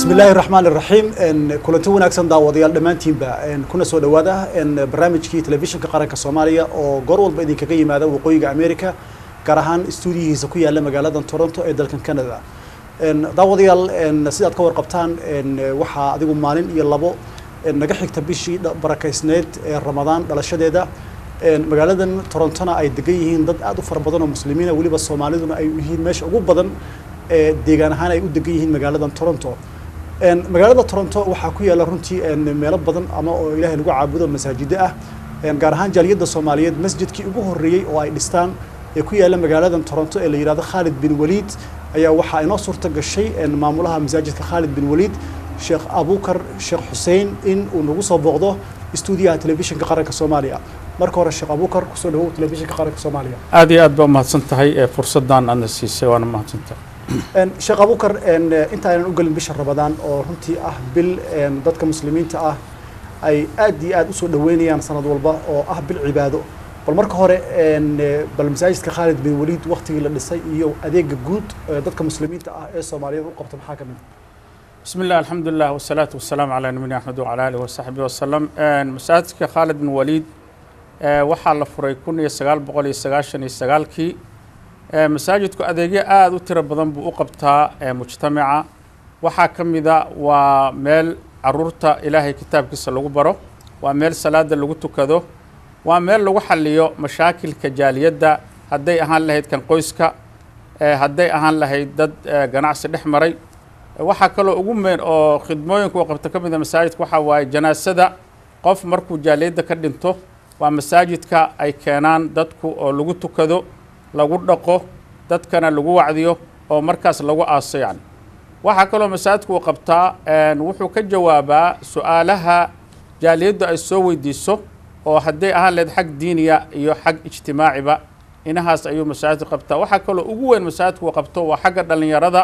بسم الله الرحمن الرحيم إن كلنتي wanaagsan daawadayaal dhamaantiinba in kuna soo dhawaada in barnaamijkii telefishinka qaranka Soomaaliya oo goor walba idinkaga yimaada waqooyiga America gaar ahaan stuudiyihiisa ku yaala magaalada Toronto ee dalkan Canada in daawadayaal in sidaad ka warqabtaan in waxa adigu maalin iyo labo naga xigta bishii barakaysneed ee Ramadaan dhalashadeeda in magaaladan Toronto ay degan yihiin dad aad u fara badan oo muslimiin ah waliba Soomaaliduna ay yihiin meesha ugu badan deegaan ahaan ay u degan yihiin magaaladan Toronto magaalada Toronto waxa ku yaala runtii meelo badan ama oo Ilaahay lagu caabudo masaajida ah gaar ahaan jaaliyada Soomaaliyeed masjidkii ugu horeeyay oo ay dhistaan ee ku yaala magaaladan Toronto ee la yiraahdo Khalid bin Walid ayaa waxa inoo suurta gashay maamulaha masaajidka Khalid bin Walid Sheikh Abubakar Sheikh Hussein in uu nagu soo booqdo stuudiyaha telefishinka qaranka Soomaaliya marka hore Sheikh Abubakar ku soo dhawow telefishinka qaranka Soomaaliya aad iyo aad baa mahadsantahay fursadan aad siisay waana mahadsantahay Sheikh Abubakar inta aynan u galin bisha Ramadaan oo runtii ah bil dadka muslimiinta ah ay aad iyo aad u soo dhaweynayaan sanad walba oo ah bil cibaado bal marka hore bal masaajidka Khalid bin Walid waqtigii la dhisay iyo adeega guud dadka muslimiinta ah ee Soomaaliyeed u qabta maxaa kamid بسم الله الحمد لله والصلاة والسلام على نبينا محمد وعلى آله وصحبه وسلم مساجدك خالد بن وليد waxaa la furay 1999 masaajidku adeegyo aad u tiro badan buu u qabtaa mujtamaca waxa kamida waa meel caruurta Ilaahay kitaabkiisa lagu baro waa meel salaada lagu tukado waa meel lagu xalliyo mashaakilka jaaliyada haday ahaan lahayd kan qoyska haday ahaan lahayd dad ganacsi dhex maray waxa kale ugu meen oo khidmooyinku uu qabto kamida masaajidka waxa waay janaasada qof markuu jaaliyada ka dhinto waa masaajidka ay keenaan dadku oo lagu tukado lagu dhaqo dadkana lagu wacdiyo oo markaas lagu aaso yani waxa kale oo masaajidku uu qabtaa wuxuu ka jawaabaa su'aalaha jaaliyadu ay soo weydiiso oo haday ahaan leed xaq diiniya iyo xaq ijtimaaciba inahaas ayuu masaajidku qabtaa waxa kale oo ugu weyn masaajidku uu qabto waa xagga dhalinyarada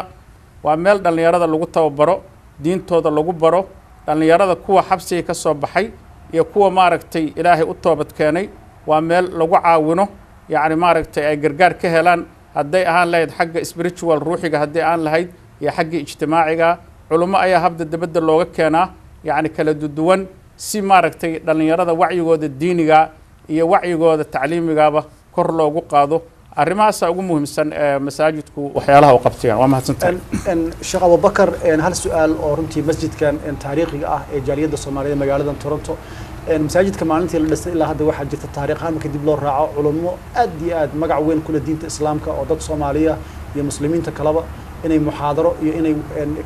waa meel dhalinyarada lagu tababaro diintooda lagu baro dhalinyarada kuwa xabsiga ka soo baxay iyo kuwa maaragtay Ilaahay u toobad keenay waa meel lagu caawino يعني maaragtay ay gargaar ka helaan haday ahaan lahayd xagga spiritual ruuxiga haday aan lahayd iyo xagga ijtimaaciga culimo ayaa habda dibadda looga keenaa yani kala duwan si maaragtay dhalinyarada wacyigooda diiniga iyo wacyigooda tacliimigaaba kor loogu qaado arrimahaas ugu muhiimsan masaajidku waxyaalaha uu qabtayaan waa mahadsantahay Sheikh Abubakar hal su'aal oo runtii masjidkan taariikhiga ah ee jaaliyada Soomaaliyeed magaalada Toronto masaajidka maalintii la dhisay ilaa hadda waxa jirta taariikh ahaan kadib loo raaco culimo aad iyo aad magac weyn ku leh diinta islaamka oo dad Soomaaliya iyo muslimiinta kalaba inay muxaadaro iyo inay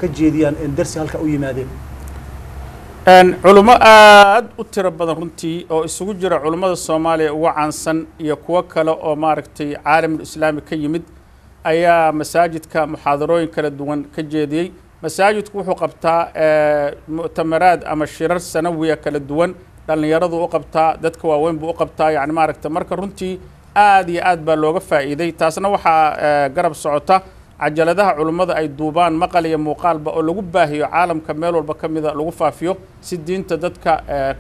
ka jeediyaan darsi halka u yimaadeen culimo aad u tiro badan runtii oo isugu jira culimada Soomaaliya ugu caansan iyo kuwa kale oo maaragtay caalamul islaami ka yimid ayaa masaajidka muxaadarooyin kala duwan ka jeediyay masaajidku wuxuu qabtaa mu'tamaraad ama shirar sanawiya kala duwan dhalinyaradu u qabtaa dadka waaweyn buu u qabtaa yani maaragtay marka runtii aad iyo aad baa looga faa'iiday taasna waxa garab socota cajaladaha culimada ay duubaan maqal iyo muuqaalba oo lagu baahiyo caalamka meel walba kamida lagu faafiyo si diinta dadka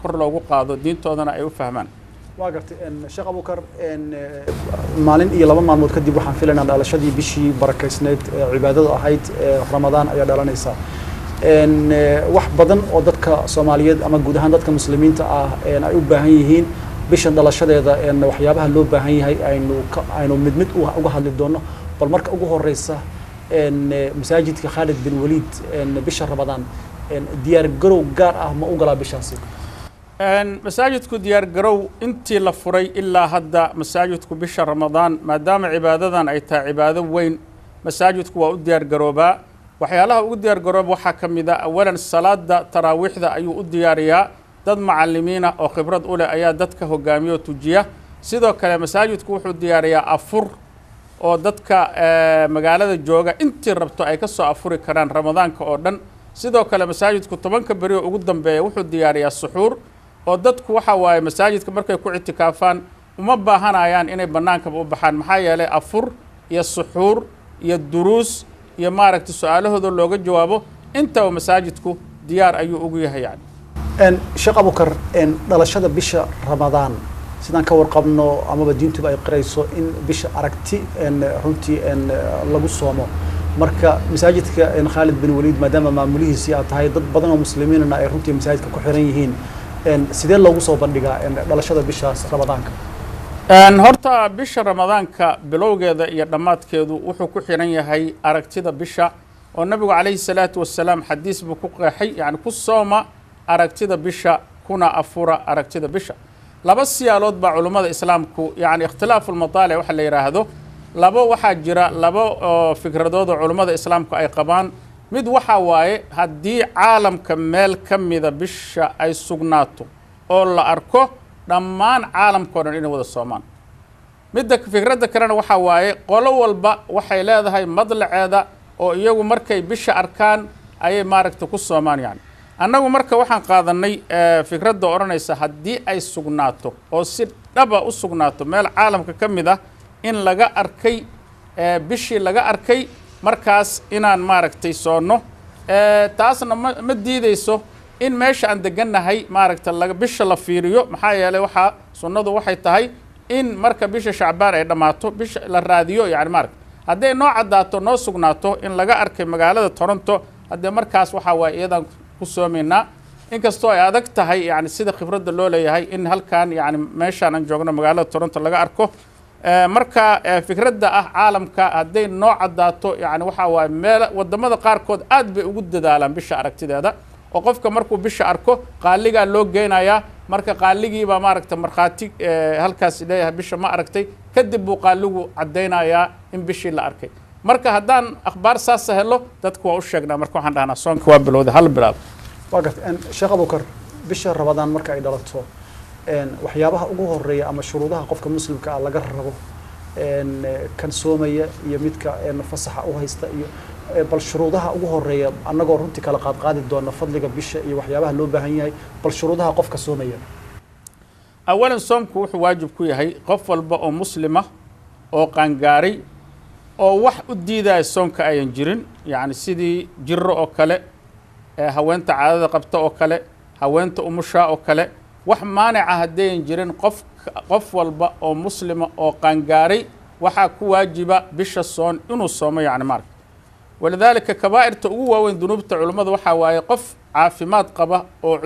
kor loogu qaado diintoodana ay u fahmaan waa gartay Sheikh Abubakar maalin iyo laba maalmood kadib waxaan filaynaa dhalashadii bishii barakaysneed cibaadada ahayd Ramadaan ayaa dhalanaysa wax badan oo dadka Soomaaliyeed ama guud ahaan dadka muslimiinta ah ay u baahan yihiin bisha dhalashadeeda waxyaabaha loo baahan yahay aynu mid uga hadli doono bal marka ugu horeysa masaajidka Khalid bin Walid bisha Ramadaan diyaar garow gaar ah ma u galaa bishaasi masaajidku diyaar garow intii la furay ilaa hadda masaajidku bisha Ramadaan maadaama cibaadadan ay tahay cibaado weyn masaajidku waa u diyaar garoobaa waxyaalaha ugu diyaar garoob waxa kamida awalan salaada taraawiixda ayuu u diyaariyaa dad macallimiina oo khibrad u leh ayaa dadka hogaamiyo tujiya sidoo kale masaajidku wuxuu diyaariyaa afur oo dadka magaalada jooga intii rabto ay ka soo afuri karaan Ramadaanka oo dhan sidoo kale masaajidku 10 bari oo ugu dambeeya wuxuu diyaariyaa suxuur oo dadku waxa waaye masaajidka markay ku itikaafaan uma baahanayaan inay banaanka u baxaan maxaa yeelay afur iyo suxuur iyo duruus iyo maaragtay su'aalahooda looga jawaabo inta masaajidku diyaar ayuu ugu yahay yani Sheikh Abubakar dhalashada bisha Ramadaan sidaan ka warqabno amaba diintu ay qirayso in bisha aragti runtii lagu soomo marka masaajidka Khalid bin Walid maadaama maamulihiisii aad tahay dad badan oo muslimiinna ay runtii masaajidka ku xiran yihiin sidee loogu soo bandhigaa dhalashada bishaas Ramadaanka horta bisha Ramadaanka bilowgeeda iyo dhamaadkeedu wuxuu ku xiran yahay aragtida bisha oo nabigu calayhi salaatu wassalaam xadiis buu ku qeexay yani ku sooma aragtida bisha kuna afura aragtida bisha laba siyaalood baa culimada islaamku yani ikhtilaafu lmataalic waxa la yiraahdo laba waxaa jira laba fikradood oo culimada islaamku ay qabaan mid waxa waaye haddii caalamka meel ka mida bisha ay sugnaato oo la arko dhammaan caalamka oo dhan inay wada soomaan midda fikradda kalena waxa waaye qolo walba waxay leedahay madlaceeda oo iyagu markay bisha arkaan ayay maaragtay ku soomaan yani annagu marka waxaan qaadanay fikradda odhanaysa haddii ay sugnaato oo si dhaba u sugnaato meel caalamka ka mid ah in laga arkay bishii laga arkay markaas inaan maaragtay soonno taasna ma diideyso in meesha aan degannahay maaragtay bisha la fiiriyo maxaa yeelay waxaa sunnadu waxay tahay in marka bisha Shacbaan ay dhamaato bisha la raadiyo yani maaragtay hadday noo caddaato noo sugnaato in laga arkay magaalada Toronto haddee markaas waxaa waaye iyadan ku soomaynaa inkastoo ay adag tahay yani sida khibradda loo leeyahay in halkan yani meeshaan aan joogno magaalada Toronto laga arko marka fikradda ah caalamka hadday noo caddaato yani waxaa waaye meel wadamada qaarkood aad bay ugu dadaalaan bisha aragtideeda oo qofka markuu bisha arko qaaligaa loo geynayaa marka qaaligiibaa maaragtay markhaati halkaas leeyahay bisha ma aragtay kadib buu qaaligu caddaynayaa in bishii la arkay marka haddaan akhbaar saas helo dadku waa u sheegnaa marka waxaan dhahnaa soonka waa bilowday hal bilaab waa gartay Sheekh Abubakar bisha Ramadaan marka ay dhalato waxyaabaha ugu horeeya ama shuruudaha qofka muslimka ah laga rabo kan soomaya iyo midka fasaxa u haysta iyo bal shuruudaha ugu horeeya annagoo runtii kala qaadi doona fadliga bisha iyo waxyaabaha loo baahan yahay bal shuruudaha qofka soomaya awalan soomku wuxuu waajib ku yahay qof walba oo muslima oo qaangaaray oo wax u diidaya soonka ayan jirin yani sidii jirro oo kale haweenta caadada qabta oo kale haweenta umusha oo kale wax maanica haddayan jirin qof walba oo muslima oo qaangaaray waxaa ku waajiba bisha soon inuu soomo yani maaragta walidaalika kabaa'irta ugu waaweyn dunuubta culimmada waxaa waaye qof caafimaad qaba oo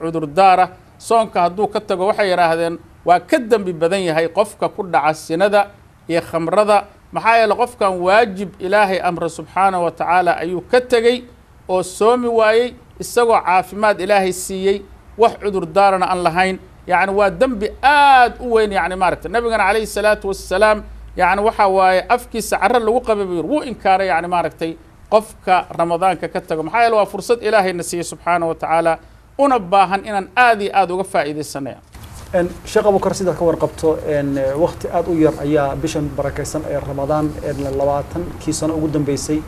cudurdaara soonka hadduu ka tago waxay yidhaahdeen waa ka dembi badan yahay qofka ku dhaca sinada iyo khamrada maxaa yeele qofkan waajib ilaahay amre subxaanahu wa tacaala ayuu ka tegey oo soomi waayey isagoo caafimaad ilaahay siiyey wax cudurdaarana aan lahayn yani waa dembi aad u weyn yani maaragta nabigana calayhi salaatu wassalaam يعني waxa waaye afkiisa carro lagu qabayo wuu inkaaray yani maaragtay qofka ramadaanka ka tago maxaa yeelay waa fursad ilaahay na siiyay subxaanahu wa tacaala una baahan inaan aad iyo aad uga faa'iidaysanaya Sheekh Abubakar sida ka warqabto waqti aad u yar ayaa bishan barakaysan ee Ramadaan 20 sano ugu dambeysay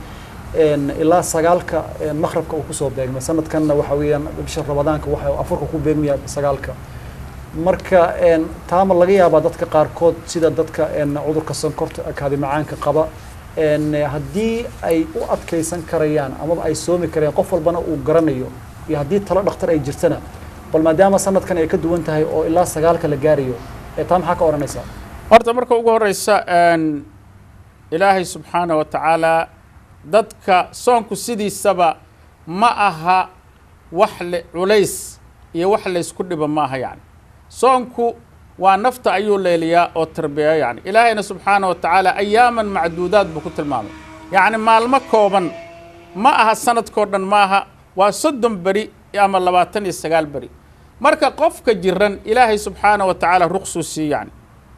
ilaa 9ka maghribka uu ku soo beegmay sanadkanna waxa weeyaan bisha Ramadaanka waxa afurka ku beegmaya 9ka marka taama laga yaabaa dadka qaarkood sida dadka cudurka sonkorta kaadi macaanka qaba haddii ay u adkaysan karayaan ama ay soomi karayaan qof walbana uu garanayo iyo haddii talo dhakhtar ay jirtana bal maadaama sanadkan ay ka duwan tahay oo ilaa 9ka la gaarayo taa maxaa ka oranaysaa horta marka ugu horeysa ilaahay subxaanahu wa tacaala dadka soonku sidiisaba ma aha wax culays iyo wax la isku dhiba ma aha yani soonku waa nafta ayuu leeliyaa oo tarbiya yani ilaahayna subxaanahu wa tacaala ayaaman macduudaad buu ku tilmaamay yani maalmo kooban ma aha sanadkoo dhan ma aha waa 30 beri ama 29 beri marka qofka jiran ilaahay subxaanahu wa tacaala ruqsuu sii yani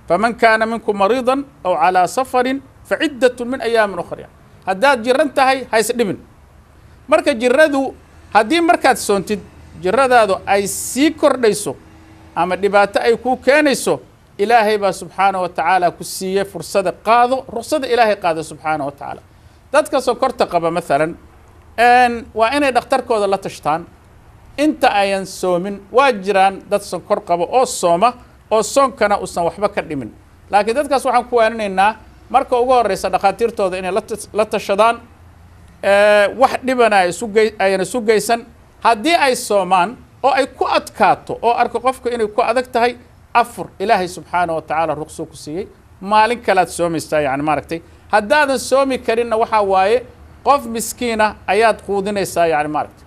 faman kaana minkum mariidan aw calaa safarin faciddatun min ayaamin ukhra yani haddaad jiran tahay hays dhibin marka jiradu haddii markaad soontid jiradaadu ay sii kordhayso ama dhibaato ay ku keenayso ilaahay baa subxaanahu wa tacaala ku siiyey fursada qaado ruqsada ilaahay qaado subxaanahu wa tacaala dadka sonkorta qaba maalan waa inay dhakhtarkooda la tashtaan inta ayan soomin waa jiraan dad sonkor qaba oo sooma oo soonkana uusan waxba ka dhimin laakiin dadkaas waxaan ku waaninaynaa marka ugu horeysa dhakhaatiirtooda inay la tashadaan wax dhibana ayna isu geysan haddii ay soomaan oo ay ku adkaato oo arko qofka inay ku adag tahay afur ilaahay subxaanahu wa tacaala ruqsuu ku siiyey maalin kalaad soomaysaa yani maaragtay haddaadan soomi karinna waxaa waaye qof miskiina ayaad quudinaysaa yani maaragta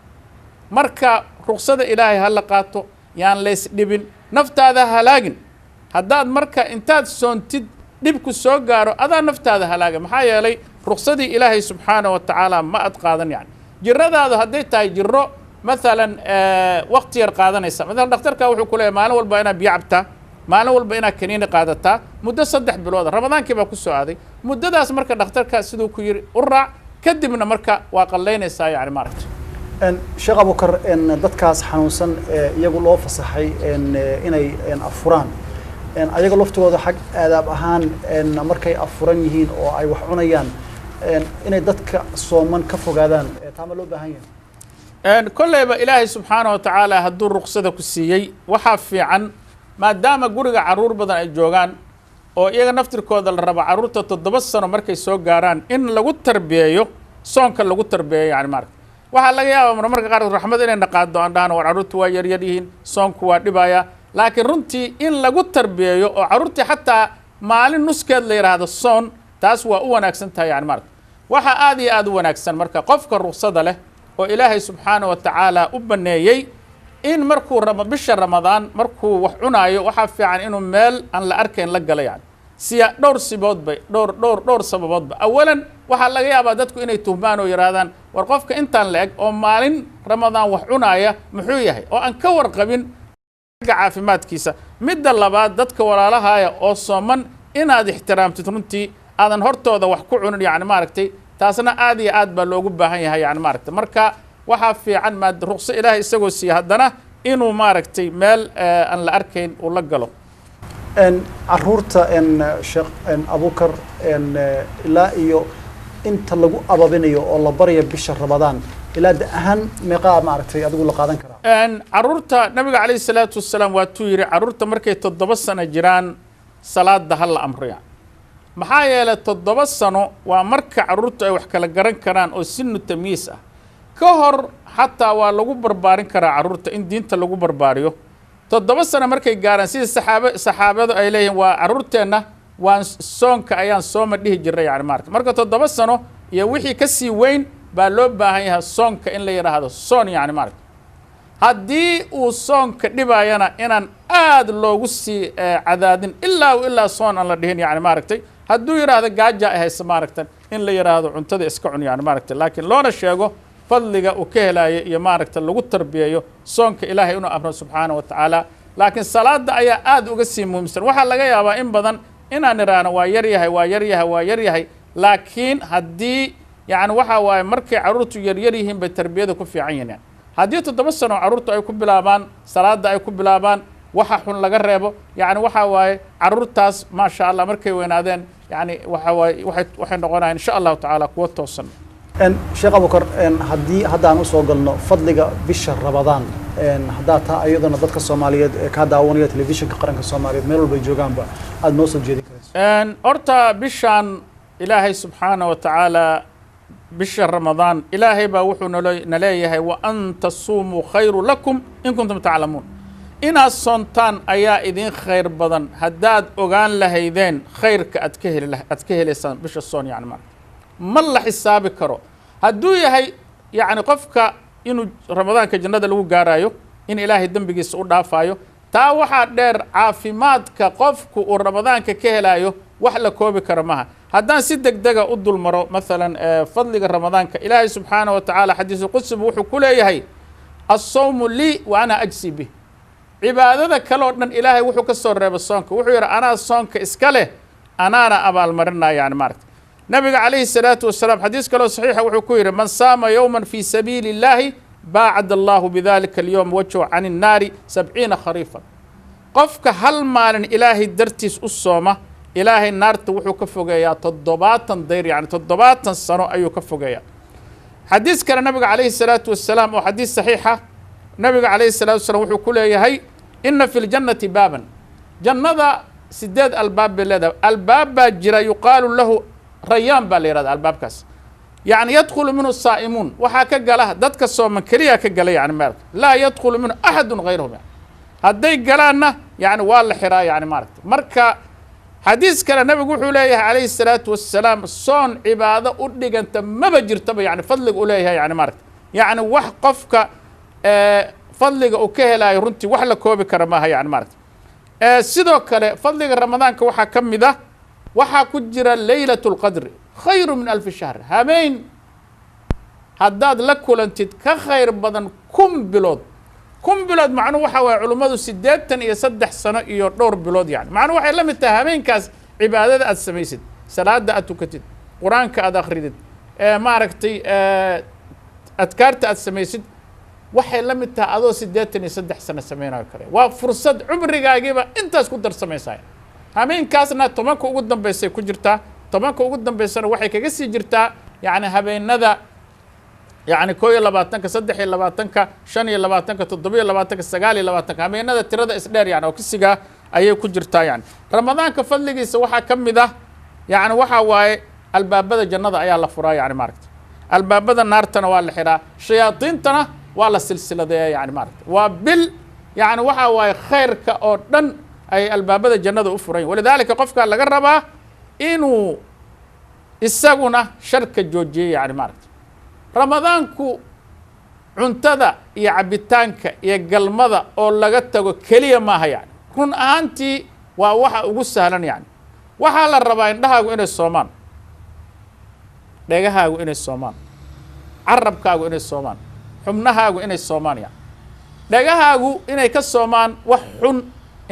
marka ruksada ilaahay ha la qaato yaan lays dhibin naftaada halaagin haddaad marka intaad soontid dhibku soo gaaro adaa naftaada halaaga maxaa yeelay ruksadii ilaahay subxaanahu wa tacaala ma ad qaadan yani jiradaadu hadday tahay jiro maalan waqti yar qaadanaysa maalan dhakhtarka wuxuu ku leeyahay maalin walba inaad biyo cabtaa maalin walba inaad kaniini qaadataa muddo 3 bilood ramadaankii baa ku soo aaday muddadaas marka dhakhtarka siduu ku yiri u raac kadibna marka waa qallaynaysaa yani maaragta sheekh abukar dadkaas xanuunsan iyagu loo fasaxay inay afuraan ayaga laftigooda xag aadaab ahaan markay afuran yihiin oo ay wax cunayaan inay dadka sooman ka fogaadaan taama loo baahan yahay kolleyba ilaahay subxaanahu wa tacaala hadduu ruksada ku siiyey waxaa fiican maadaama guriga carruur badan ay joogaan oo iyaga naftirkooda la rabo carruurta 7 sano markay soo gaaraan in lagu tarbiyeeyo soonka lagu tarbiyeeyo yani maaragta waxaa laga yaabaa marmarka qaar raxmad inay naqaado aan dhahno war carruurtu waa yaryar yihiin soonku waa dhibaya laakiin runtii in lagu tarbiyeeyo oo carruurtii xataa maalin nuskeed la yidhaahdo soon taas waa u wanaagsan tahay yani maaragta waxaa aad iyo aad u wanaagsan marka qofka ruksada leh oo ilaahay subxaanahu wa tacaala u baneeyey in markuu bisha ramadaan markuu wax cunaayo waxaa fiican inuu meel aan la arkayn la galo yani siya dhowr siboodba dhowr sababoodba awalan waxaa laga yaabaa dadku inay tuhmaan oo yidhaahdaan war qofka intaan la eg oo maalin ramadaan wax cunaaya muxuu yahay oo aan ka warqabin caafimaadkiisa midda labaad dadka walaalahaaya oo sooman inaad ixtiraamtid runtii aadan hortooda wax ku cunin yani maaragtay taasna aad iyo aad baa loogu baahan yahay yani maaragtay marka waxaa fiican ruqso ilaahay isagoo siiya haddana inuu maaragtay meel aan la arkayn uu la galo carruurta sheekh abukar ilaa iyo inta lagu ababinayo oo la baraya bisha ramadaan ilaa ahaan meeqaa maaragtay adigu la qaadan karaa carruurta nabiga calayhi salaatu wasalaam waatuu yidhi carruurta markay 7 sano jiraan salaada ha la amro yani maxaa yeelay 7 sano waa marka carruurtu ay wax kala garan karaan oo sinu tamyiis ah ka hor xataa waa lagu barbaarin karaa carruurta in diinta lagu barbaariyo 7 sano markay gaaraan sida saxaabadu ay leeyihiin waa carruurteenna waan soonka ayaan sooma dhihi jiray yani maaragta marka 7 sano iyo wixii ka sii weyn baa loo baahan yahay soonka in la yidhaahdo soon yani maaragta haddii uu soonka dhibayana inaan aad loogu sii cadaadin ilaa soon aan la dhihin yani maaragtay hadduu yidhaahdo gaaja ay haysa maaragta in la yidhaahdo cuntada iska cun yani maaragtay laakiin loona sheego fadliga uu ka helayo iyo maaragta lagu tarbiyeeyo soonka ilaahay inuu amro subxaanahu wa tacaala laakiin salaada ayaa aad uga sii muhiimsan waxaa laga yaabaa in badan inaan idhaahno waa yaryahay laakiin haddii yani waxaa waaye markay carruurtu yaryar yihiin bay tarbiyada ku fiican yihiin yani haddii 7 sano carruurtu ay ku bilaabaan salaada ay ku bilaabaan waxa xun laga reebo yani waxaa waaye carruurtaas maasha allah markay weynaadeen yani waxaa waaye waxay noqonayaan insha allahu tacaala kuwa toosan sheekh abukar haddaan usoo galno fadliga bisha ramadaan haddaa taa ayadana dadka soomaaliyeed ka daawanaya telefishinka qaranka soomaaliyeed meel walbay joogaanba aad noo soo jeedin karayso horta bishaan ilaahay subxaanahu wa tacaala bisha ramadaan ilaahay baa wuxuu na leeyahay wa an tasuumuu khayru lakum in kuntum taclamuun inaad soontaan ayaa idin khayr badan haddaad ogaan lahaydeen khayrka aad ka helaysaan bisha soon yani maaragta ma la xisaabi karo hadduu yahay yani qofka inuu ramadaanka jannada lagu gaarayo in ilaahay dembigiisa u dhaafayo taa waxaa dheer caafimaadka qofku uu ramadaanka ka helayo wax la koobi karo maha haddaan si degdega u dul maro maalan fadliga ramadaanka ilaahay subxaanahu wa tacaala xadiisu qudsibu wuxuu ku leeyahay assawmu lii wa ana ajsi bih cibaadada kale oo dhan ilaahay wuxuu ka soo reeba soonka wuxuu yidhi anaa soonka iska leh anaana abaalmarinaya yani maaragta nabiga calayhi salaatu wasalaam xadiis kaloo saxiixa wuxuu ku yidhi man saama yowman fii sabiili illaahi baacad allahu bidalika alyowm wajhu can innaari 70 khariifan qofka hal maalin ilaahay dartiis u sooma ilaahay naarta wuxuu ka fogeeyaa 70 dayr yani 70 sano ayuu ka fogeeyaa xadiis kale nabiga calayhi salaatu wasalaam oo xadiis saxiixa nabiga calayhi salaatu wasalaam wuxuu ku leeyahay ina fi ljannati baaban jannada 8 albaab bay leedahay albaab baa jira yuqaalu lahu rayaan baa la yidhahda albaabkaas yani yadkhulu minhu saa'imuun waxaa ka gala dadka sooman keliya ka gala yani meelka laa yadkhulu minhu axadun gayruhum yani hadday galaanna yani waa la xiraa yani maaragta marka حديث كلا نبي عليه عليه الصلاة والسلام صون عبادة أدق أنت ما بجرتبه يعني فضلك عليها يعني مارك يعني وحقفك فضلك أوكيه لا يرنتي وحلا كوبي كرماها يعني مارك سيدو كلا فضلك رمضان كوحا كم ده وحا كجرا ليلة القدر خير من 1000 شهر همين هداد لك ولنت كخير بدن كم بلود معنو waxa way culimadu 83 sano iyo dhowr bilood yani macnu waxay la mid tahay habeenkaas cibaadada aad sameeysid salaada aad tukatid quraanka aad akhridid ma aragtay adkaarta aad sameeysid waxay la mid tahay adoo 83 sano sameeynayo kale waa fursad cumrigaagiiba intaas ku darsameysay habeenkaasna tobanka ugu dambeysay ku jirtaa tobanka ugu dambeysana waxay kaga sii jirtaa yani habeenada يعني كوي لباتنك صدح لباتنك شني لباتنك تضبي لباتنك سجالي لباتنك هم ينادى ترى إسدار يعني وكسجا أيه كجرتا يعني رمضان كفل لي سوحة كم ده يعني وحى واي الباب بدأ جنة أيه الله فراي يعني ماركت الباب بدأ النار تنا ولا حراء شياطين تنا ولا السلسلة ده يعني ماركت وبال يعني وحى واي خير كأردن أي الباب بدأ جنة أفراي ولذلك قفك اللي جربها إنه السجونة شركة جوجية يعني ماركت ramadaanku cuntada iyo cabitaanka iyo galmada oo laga tago kaliya maaha yani run ahaantii waa waxa ugu sahlan yani waxa la rabaa indhahaagu inay soomaan dhegahaagu inay soomaan carabkaagu inay soomaan xubnahaagu inay soomaan yani dhegahaagu inay ka soomaan wax xun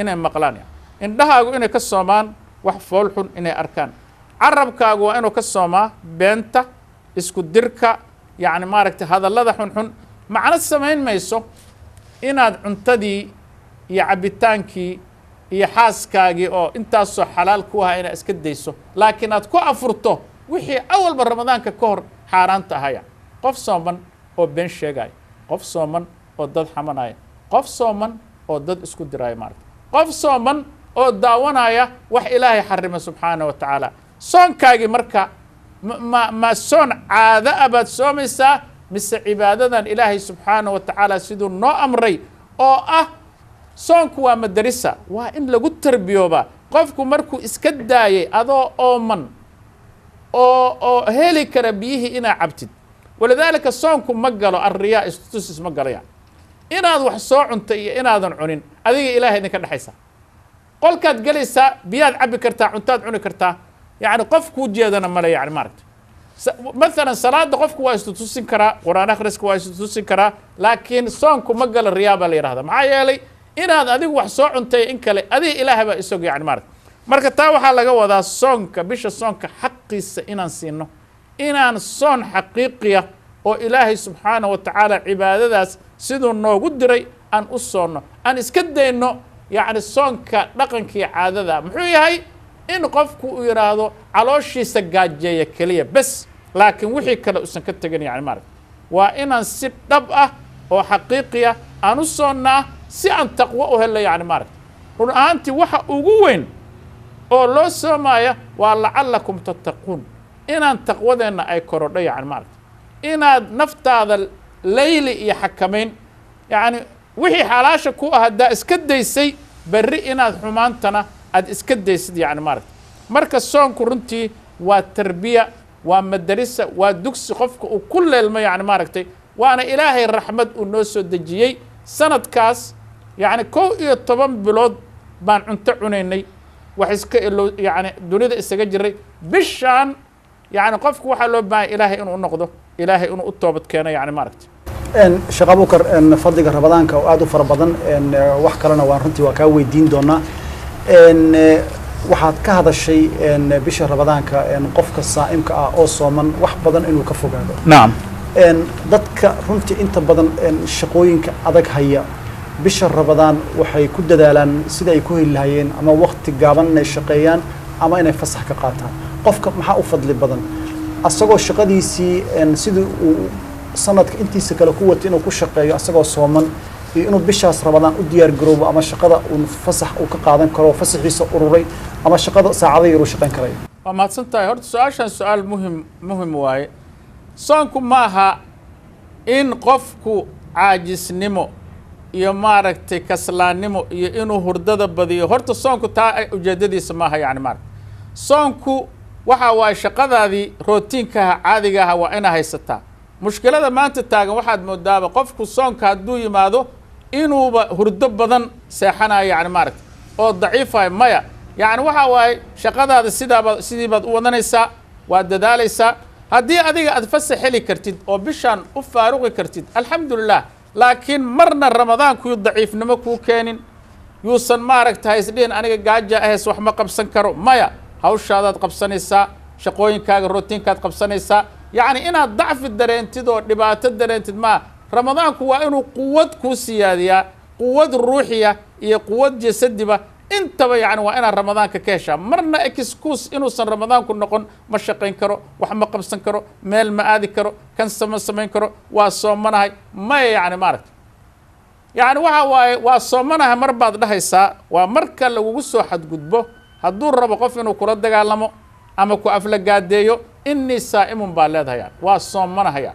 inay maqlaan yani indhahaagu inay ka soomaan wax fool xun inay arkaan carabkaagu waa inuu ka soomaa beenta isku dirka يعني ما ركت هذا الله حن معنى السمين ما يسو إن عنتدي يعبتانكي يحاسكاجي أو أنت الصح حلال كوها إن أسكت ديسو لكن أتكو أفرطه وحي أول برمضان ككور حاران تهايا قف صومن أو بين شجاي قف صومن أو ضد حمناي قف صومن أو ضد اسكت دراي مارك قف صومن أو داونايا وح إلهي حرمه سبحانه وتعالى صون كاجي مركا ما صون عادة أبد سوميسا مس عبادة إلهي سبحانه وتعالى سيدو نو أمري أو صونك ومدرسة وإن لغو تربيوبا قفكو مركو إسكداي أدو أومن أو هيلي كربيه إنا عبتد ولذلك صونكو مقالو الرياء استوسس مقالو يعني إنا دو حصو عنتي إنا دو عنين أذيك إلهي إنك الحيسا قول كاد قليسا بياد عبي كرتا عنتاد عني كرتا يعني قفكو جيدنا ملا يعني مارت مثلا صلاة قفكو واستوسين كرا قرآن أخرسكو واستوسين كرا لكن صونكو مقال الرياء اللي هذا معايا لي إن هذا أذيك وحصو عنتي إنك لي أذي إله بقى يسوق يعني مارت marka taa waxa laga wadaa soonka bisha soonka xaqiisa inaan siino inaan soon xaqiiqiya oo ilaahay subxaanahu wa tacaala cibaadadaas sidoo noogu diray aan u soono aan iska dayno yani soonka dhaqankii caadada muxuu yahay in qofku uu yiraahdo calooshiisa gaajeeya kaliya bas laakiin wixii kale uusan ka tagin yani maarag waa inaan si dhab ah oo xaqiiqiya aan u soonnaa si aan taqwo u helno yani maarag run ahaantii waxa ugu weyn oo loo soomaya waa lacallakum tattaquun inaan taqwadeena ay korodho yani maarag inaad naftaada layli iyo xakamayn yani wixii xalaasha ku ah haddaa iska daysay berri inaad xumaantana aad iska daysid yani maarag marka soonku runtii waa tarbiya waa madarisa waa dugsi qofka uu ku leelmo yani maaragtay waana ilaahay raxmad uu noo soo dejiyey sanadkaas yani 11 bilood baan cunto cunaynay wax iska yani dunida isaga jiray bishaan yani qofku waxa loo baahay ilaahay inuu noqdo ilaahay inuu u toobad keeno yani maaragtay sheekh Abubakar fadliga Ramadaanka oo aad u fara badan wax kalena waan runtii waa ka weydiin doonaa waxaad ka hadashay bisha Ramadaanka qofka saa'imka ah oo sooman wax badan inuu ka fogaado naam dadka runtii inta badan shaqooyinka adag haya bisha Ramadaan waxay ku dadaalaan sida ay ku heli lahaayeen ama waqti gaaban ay shaqeeyaan ama inay fasax ka qaataan qofka maxaa u fadli badan asagoo shaqadiisii sidii uu sanadka intiisa kale ku wato inuu ku shaqeeyo asagoo sooman iyo inuu bishaas Ramadaan u diyaar garoobo ama shaqada uu fasax uu ka qaadan karo fasaxiisa ururay ama shaqada saacado yar uu shaqeyn karayo waa maadsantahay horta su'aashan su'aal muhim waaye soonku maaha in qofku caajisnimo iyo maaragtay kaslaannimo iyo inuu hurdada badiyo horta soonku taa ujeedadiisa maaha yani maaragtay soonku waxa waaye shaqadaadii rootiinkaha caadigaha waa ina haysataa mushkilada maanta taagan waxaad moodaaba qofku soonka hadduu yimaado inuuba hurdo badan seexanayo yani maaragta oo daciifahay maya yani waxa waaye shaqadaada sidii baad u wadanaysaa waad dadaalaysaa haddii adiga aad fasax heli kartid oo bishaan u faaruqi kartid alxamdulilah laakiin marna ramadaanku daciifnimo kuu keenin yuusan maaragta haysdhihin aniga gaaja ahays wax ma qabsan karo maya hawshaadaad qabsanaysaa shaqooyinkaaga rootiinkaad qabsanaysaa yacni inaad dacfi dareentid oo dhibaato dareentid maa ramadaanku waa inuu quwad kuu siyaadiyaa quwad ruuxiya iyo quwad jasadiba intaba yani waa inaad ramadaanka ka heshaa marna excuse inuusan ramadaanku noqon ma shaqayn karo wax ma qabsan karo meel ma aadi karo kan samayn karo waa soomanahay maya yani maaragta yani waxa waaye waa soomanahay mar baad dhahaysaa waa marka lagugu soo xadgudbo hadduu rabo qof inuu kula dagaalamo ama ku aflagaadeeyo innii saa'imun baa leedahay yani waa soomanahaya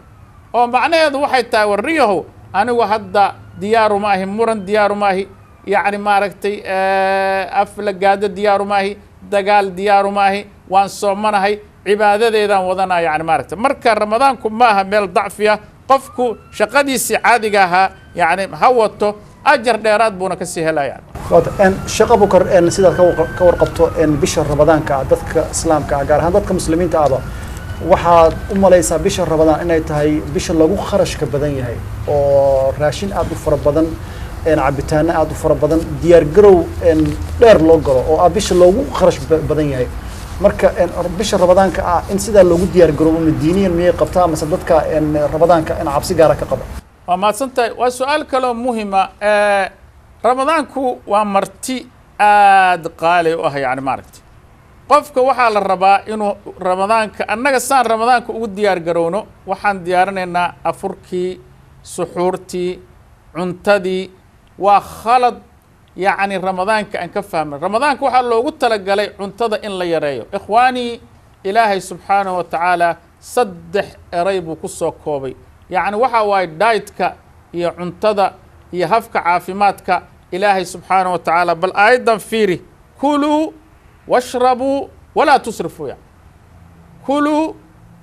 oo macnaheedu waxay tahay warriyahow anigu hadda diyaaru ma ahi muran diyaaru ma ahi يعني maaragtay aflagaado diyaaru maahi dagaal diyaaru maahi waan soomanahay cibaadadeedaan wadanaa yani maaragtay marka ramadaanku maaha meel dacfiya qofku shaqadiisii caadiga ahaa yani ha wato ajar dheeraad buuna kasii helaya shaqa bukar sidaad ka warqabto bisha ramadaanka dadka islaamka gaar ahaan dadka muslimiinta ahba waxaad u malaysaa bisha ramadaan inay tahay bisha lagu kharashka badan yahay oo raashin aad u fara badan cabitaana aad u fara badan diyaar garow dheer loo galo oo bisha loogu kharash badan yahay marka bisha ramadaanka in sidaa loogu diyaar garoobo diiniyan miyay qabtaa mase dadka ramadaanka cabsi gaara ka qaba waa mahadsantahay waa su-aal kaloo muhima ramadaanku waa marti aad qaali u ah yani maaragtay qofka waxaa la rabaa inuu ramadaanka annaga saan ramadaanka ugu diyaar garowno waxaan diyaarinaynaa afurkii suxuurtii cuntadii waa khalad yacni ramadaanka aan ka fahmay ramadaanka waxaa loogu talagalay cuntada in la yareeyo ikhwaanii ilaahay subxaanahu wa tacaala 3 eray buu ku soo koobay yacni waxa waaye dietka iyo cuntada iyo hafka caafimaadka ilaahay subxaanahu wa tacaala bal aayaddan fiiri kuluu washrabuu walaa tusrifuu yani kuluu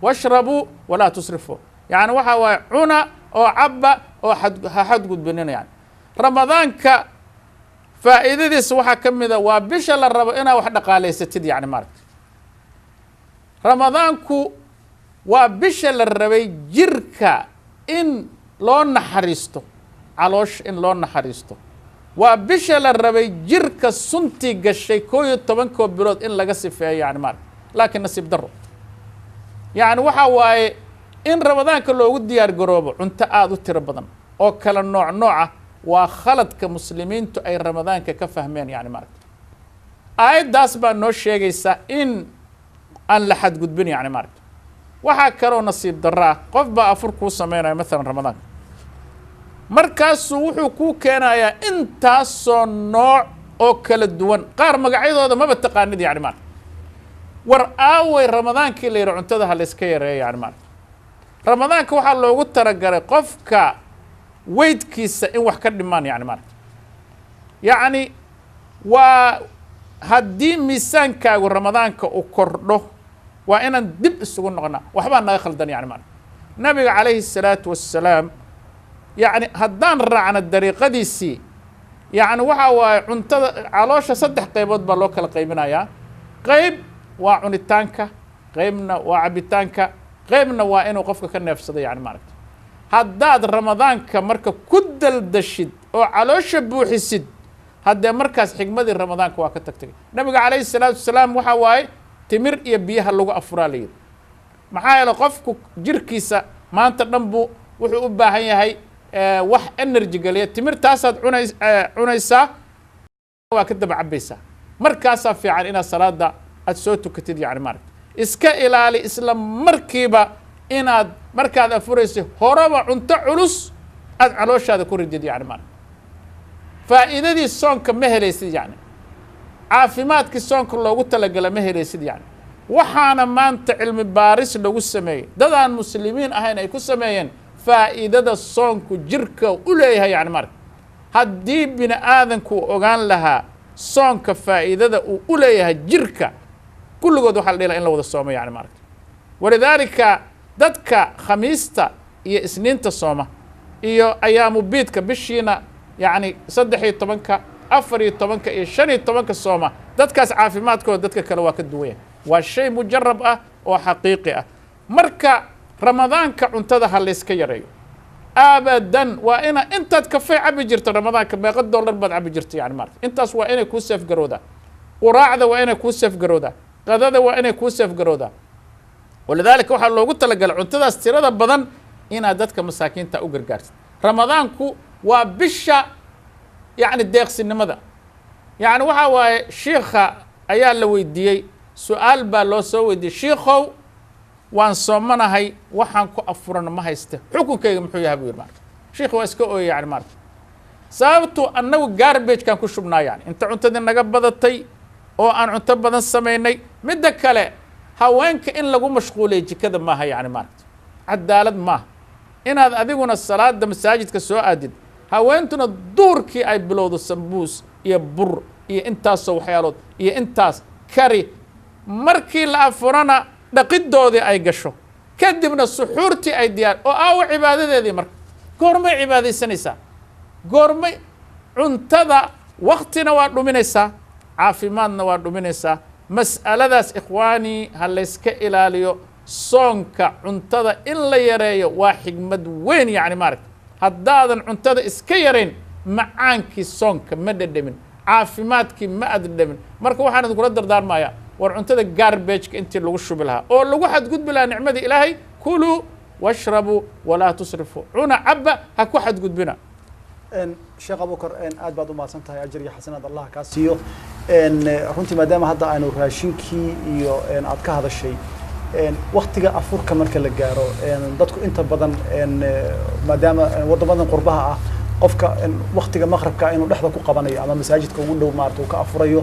washrabuu walaa tusrifuu yani waxa waaye cuna oo cabba oo ha xadgudbinina yani ramadaanka faa'iidadiisa waxaa ka mida waa bisha la rabo inaad wax dhaqaalaysatid yani maaragta ramadaanku waa bisha la rabay jirka in loo naxariisto caloosha in loo naxariisto waa bisha la rabay jirka suntii gashay 11 bilood in laga sifeeyo yani maaragta laakiin nasiib daro yani waxa waaye in ramadaanka loogu diyaar garoobo cunto aad u tiro badan oo kala nooc waa khaladka muslimiintu ay ramadaanka ka fahmeen yani maaragta aayaddaas baa noo sheegaysa in aan la xadgudbin yani maaragta waxaa kaloo nasiib darro ah qof baa afur kuu samaynaya maalan ramadaanka markaasuu wuxuu kuu keenayaa intaasoo nooc oo kala duwan qaar magacyadooda maba taqaanid yani maaragta war aaway ramadaankii la yidhi cuntada ha layska yareeyo yani maaragta ramadaanka waxaa loogu talagalay qofka weydkiisa in wax ka dhimaan yani maaragta yacni waa haddii miisaankaagu ramadaanka uu kordho waa inaan dib isugu noqonaa waxbaa naga khaldan yani maaragta nabiga calayhi الsalaatu wassalaam yacni haddaan raacno dariiqadiisii yacni waxa waaye cuntada caloosha 3 qaybood baa loo kala qaybinayaa qayb waa cunitaanka qaybna waa cabitaanka qaybna waa inuu qofka ka neefsado yani maaragta haddaad ramadaanka marka ku daldashid oo caloosha buuxisid haddee markaas xigmadii ramadaanka waa ka tagtagay nabiga calayhi الsalaatu wasalaam waxa waaye timir iyo biyaha lagu afuraa la yidhi maxaa yeele qofku jirkiisa maanta dhan buu wuxuu u baahan yahay wax energy galiya timirtaasaad cunaysaa waa ka daba cabaysaa markaasaa fiican inaad salaada aad soo tukatid yani maaragta iska ilaali isla markiiba inaad markaad afurayso horaba cunto culus aad calooshaada ku ridid yani maaragta faa'iidadii soonka ma helaysid yani caafimaadkii soonka loogu talagala ma helaysid yani waxaana maanta cilmi baaris lagu sameeyey dadaan muslimiin ahayn ay ku sameeyeen faa'iidada soonku jirka u leeyahay yani maaragta haddii bini aadanku ogaan lahaa soonka faa'iidada uu u leeyahay jirka kulligood waxaa la dhihi lahaa in la wada soomo yani maaragta walidaalika dadka khamiista iyo isniinta sooma iyo ayaamu biidka bishiina yani 13 14 iyo 15 sooma dadkaas caafimaadkooda dadka kale waa ka duwan yahay waa shay mujarab ah oo xaqiiqi ah marka ramadaanka cuntada ha la iska yareeyo abadan waa ina intaad kafee cabi jirto ramadaanka meeqa dollar baad cabi jirto yani maaragta intaas waa inay kuu safgaroodaa quraacda waa inay kuu safgaroodaa qadada waa inay kuu safgaroodaa walidaalika waxaa loogu talagalay cuntadaas tirada badan inaad dadka masaakiinta u gargaartid ramadaanku waa bisha yani deeqsinimada yani waxaa waaye shiikha ayaa la weydiiyey su-aal baa loo soo weydiiyey shiikhow waan soomanahay waxaan ku afurana ma hayste xukunkayga muxuu yahay buu yidhi maarka shiikha waa iska ooyay yani maarka sababtu annagu garbagekaan ku shubnaa yani inta cuntadii naga badatay oo aan cunto badan samaynay midda kale haweenka in lagu mashquulay jikada maaha yani maaragta cadaalad maaha inaad adiguna salaada masaajidka soo aadid haweentuna duurkii ay bilowdo sambuus iyo bur iyo intaasoo waxyaalood iyo intaas kari markii la afurana dhaqidoodii ay gasho kadibna suxuurtii ay diyaar oo aawo cibaadadeedii marka goormay cibaadaysanaysaa goormay cuntada waktina waa dhuminaysaa caafimaadna waa dhuminaysaa mas'aladaas ikhwaanii ha layska ilaaliyo soonka cuntada in la yareeyo waa xigmad weyn yani maaragta haddaadan cuntada iska yarayn macaankii soonka ma dhadhamin caafimaadkii ma adadhamin marka waxaan idinkula dardaarmayaa war cuntada garbageka intii lagu shubi lahaa oo lagu xadgudbi lahaa nicmadii ilaahay kuluu washrabuu walaa tusrifuu cuna caba ha ku xadgudbina sheekh abukar aad baad u mahadsan tahay ajar iyo xasanaad allah kaa siiyo runtii maadaama hadda aynu raashinkii iyo aad ka hadashay waktiga afurka marka la gaaro dadku inta badan maadaama wadamadan qurbaha ah qofka waktiga maqribka inuu dhexda ku qabanayo ama masaajidka ugu dhow maarta uu ka afurayo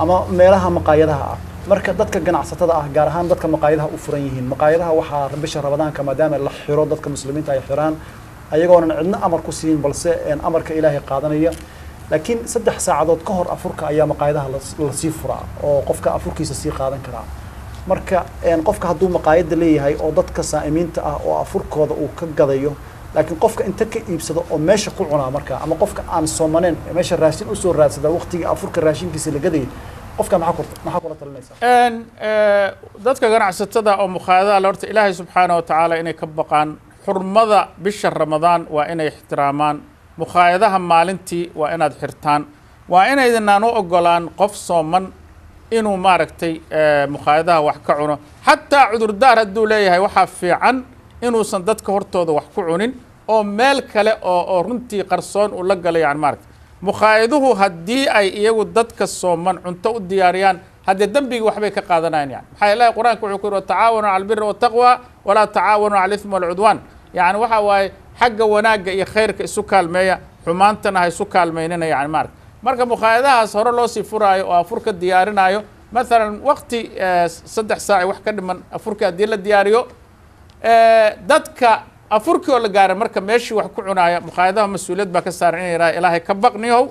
ama meelaha maqaayadaha ah marka dadka ganacsatada ah gaar ahaan dadka maqaayadaha u furan yihiin maqaayadaha waxaa bisha ramadaanka maadaama la xiro dadka muslimiinta ay xiraan ayagoonan cidna amar ku siin balse amarka ilaahay qaadanaya laakiin 3 saacadood ka hor afurka ayaa maqaayadaha la sii furaa oo qofka afurkiisa sii qaadan karaa marka qofka hadduu maqaayada leeyahay oo dadka saa'imiinta ah oo afurkooda uu ka gadayo laakiin qofka inta ka iibsado oo meesha ku cunaa marka ama qofka aan soomaneen meesha raashin u soo raadsada waqtiga afurka raashinkiisa la gadayay qofka maxaa kula talinaysaa dadka ganacsatada oo maqaayadaha horta ilaahay subxaanahu wa tacaala inay ka baqaan xurmada bisha ramadaan waa inay ixtiraamaan maqaayadaha maalintii waa inaad xirtaan waa inaydinaan u ogolaan qof sooman inuu maaragtay maqaayadaha wax ka cuno xataa cudurdaar hadduu leeyahay waxaa fiican inuusan dadka hortooda wax ku cunin oo meel kale oo runtii qarsoon uu la galo yani maaragta maqaayaduhu haddii ay iyagu dadka sooman cunto u diyaariyaan haddee dembigii waxbay ka qaadanayaan yani maxaa ilaahay qur-aanka wuxuu ku yidhi watacaawanu cala albiri waltaqwa walaa tacaawanu cala alismi walcudwaan yani waxa waaye xagga wanaagga iyo khayrka isu kaalmeeya xumaantana ha isu kaalmeynina yani maaragta marka maqaayadahaas hore loo sii furaayo oo afurka diyaarinaayo maalan waqti 3 saac wax ka dhiman afurka haddii la diyaariyo dadka afurkii oo la gaaray marka meeshii wax ku cunaaya maqaayadaha mas-uuliyad baa ka saaran inay yidhaha ilaahay ka baqniyow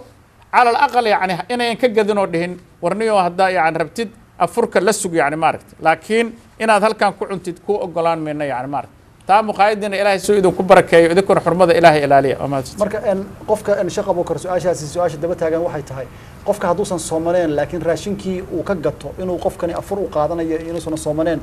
cala alaqal yani inayan ka gadin oo dhihin warniyo haddaa yani rabtid afurka la sug yani maaragta laakiin inaad halkan ku cuntid ku ogolaan mayna yani maaragta taa maqaayadiina ilaahay soo idinku barakeeyo idinkuna xurmada ilaahay ilaaliya marka qofka sheekh abukar su-aasha daba taagan waxay tahay qofka hadduusan soomaneen laakiin raashinkii uu ka gato inuu qofkani afur u qaadanayo inuusan soomaneen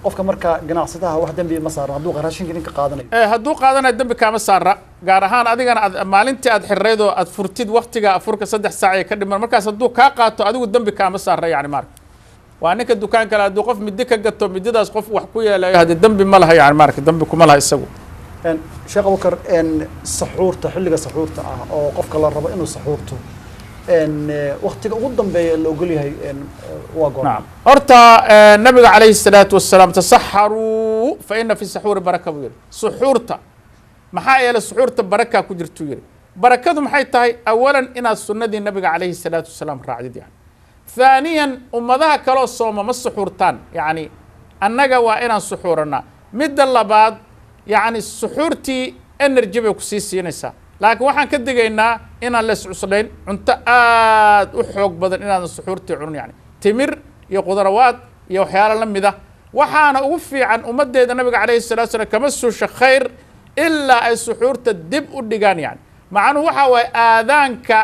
qofka marka ganacsadaha wax dambi ma saaran hadduu raashinka ninka qaadanayo hadduu qaadanayo dambi kaama saara gaar ahaan adigana maalintii aad xirreyd oo aad furtid waqtiga afurka 3 saac ee ka dhiman markaas hadduu kaa qaato adigu dambi kaama saara yani maarka waa ninka dukaan kale hadduu qof midi ka gato mididaas qof wax ku yeelayo haddii dambi ma laha yani maarka dambi kuma laha isagu sheekh abukar saxuurta xilliga saxuurta ah oo qofka la rabo inuu saxuurto waqtiga ugu dambeeya la ogol yahay waa goor horta nabiga calayhi الsalaatu wasalaam tasaxaruu fa ina fi saxuuri baraka buu yidhi suxuurta maxaa yeelay suxuurta baraka ku jirtuu yidhi barakadu maxay tahay awalan inaad sunnadii nabiga calayhi الsalaatu wasalaam raacdid yani ثانيا ummadaha kaloo sooma ma suxuurtaan yani annaga waa inaan suxuuranaa midda labaad yani suxuurtii energy bay ku sii siinaysaa laakiin waxaan ka digaynaa inaan la iscuslayn cunto aad u xoog badan inaadan suxuurtii cunin yani timir iyo qudrawaad iyo waxyaalo la mid ah waxaana ugu fiican ummaddeeda nabiga calayhi salatu wasalaam kama suusha khayr ilaa ay suxuurta dib u dhigaan yani macnuhu waxa waaye aadaanka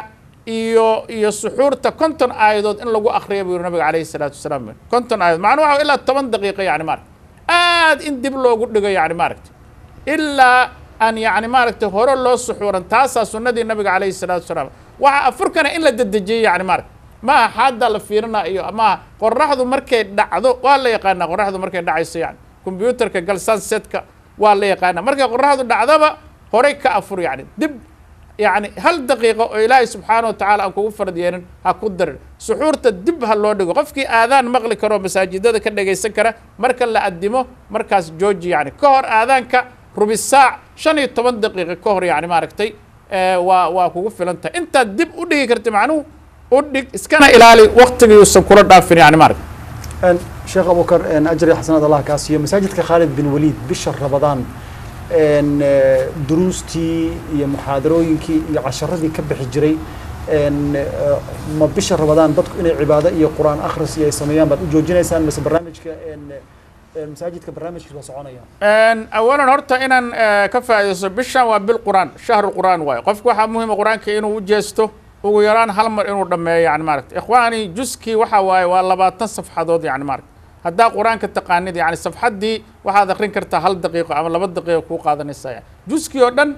iyo suxuurta 50 aayadood in lagu akhriyo buu nabiga calayhi salatu wasalaam 50 aayadood macnuhu waxa ilaa 10 daqiiqo yani maaragtay aad in dib loogu dhigo yani maaragtay ilaa an yani maaragtay hore loo suxuuran taasaa sunnadii nabiga calayhi salatu wasalaam waxa afurkana in la dedejiyey yani maaragtay maaha xaadda la fiirina iyo maaha qoraxdu markay dhacdo waa la yaqaanaa qoraxdu markay dhacayso yani combyuutarka gal sunsetka waa la yaqaanaa markay qoraxdu dhacdaba horey ka afur yani dib yani hal daqiiqo oo ilaahay subxaana wa tacaala aan kugu farad yeelin ha ku darin suxuurta dib ha loo dhigo qofkii aadaan maqli karo masaajidada ka dhagaysan kara marka la addimo markaas jooji yani ka hor aadaanka rubi saac 15 daqiiqo ka hor yani maaragtay waa kugu filan tahay intaad dib u dhigi karta macnuhu udhig iskana ilaali waqtigiiusan kula dhaafin yani maaragtay sheekh abubakar ajri xasanad allah kaa siiyo masaajidka khaalid bin waliid bisha rabadaan duruustii iyo muxaadarooyinkii iyo casharadii ka bixi jiray ma bisha rabadaan dadku inay cibaado iyo qur'aan akhris iyo ay sameeyaan baad u joojinaysaan mise barnaamijka masaajidka barnaamijkiisa waa soconaya awalan horta inaan ka faa'iidaysto bishan waa bil qur'aan shahru qur'aan waayo qofku waxaa muhiima qur'aanka inuu u jeesto ugu yaraan hal mar inuu dhameeyo yani maaragtay ikhwaani juskii waxa waaye waa 20 safxadood yani maaragtay haddaa qur-aanka taqaanid yani safxaddii waxaad akrin kartaa 1 daqiiqo ama 2 daqiiqo kuu qaadanaysaa yani juskii oo dhan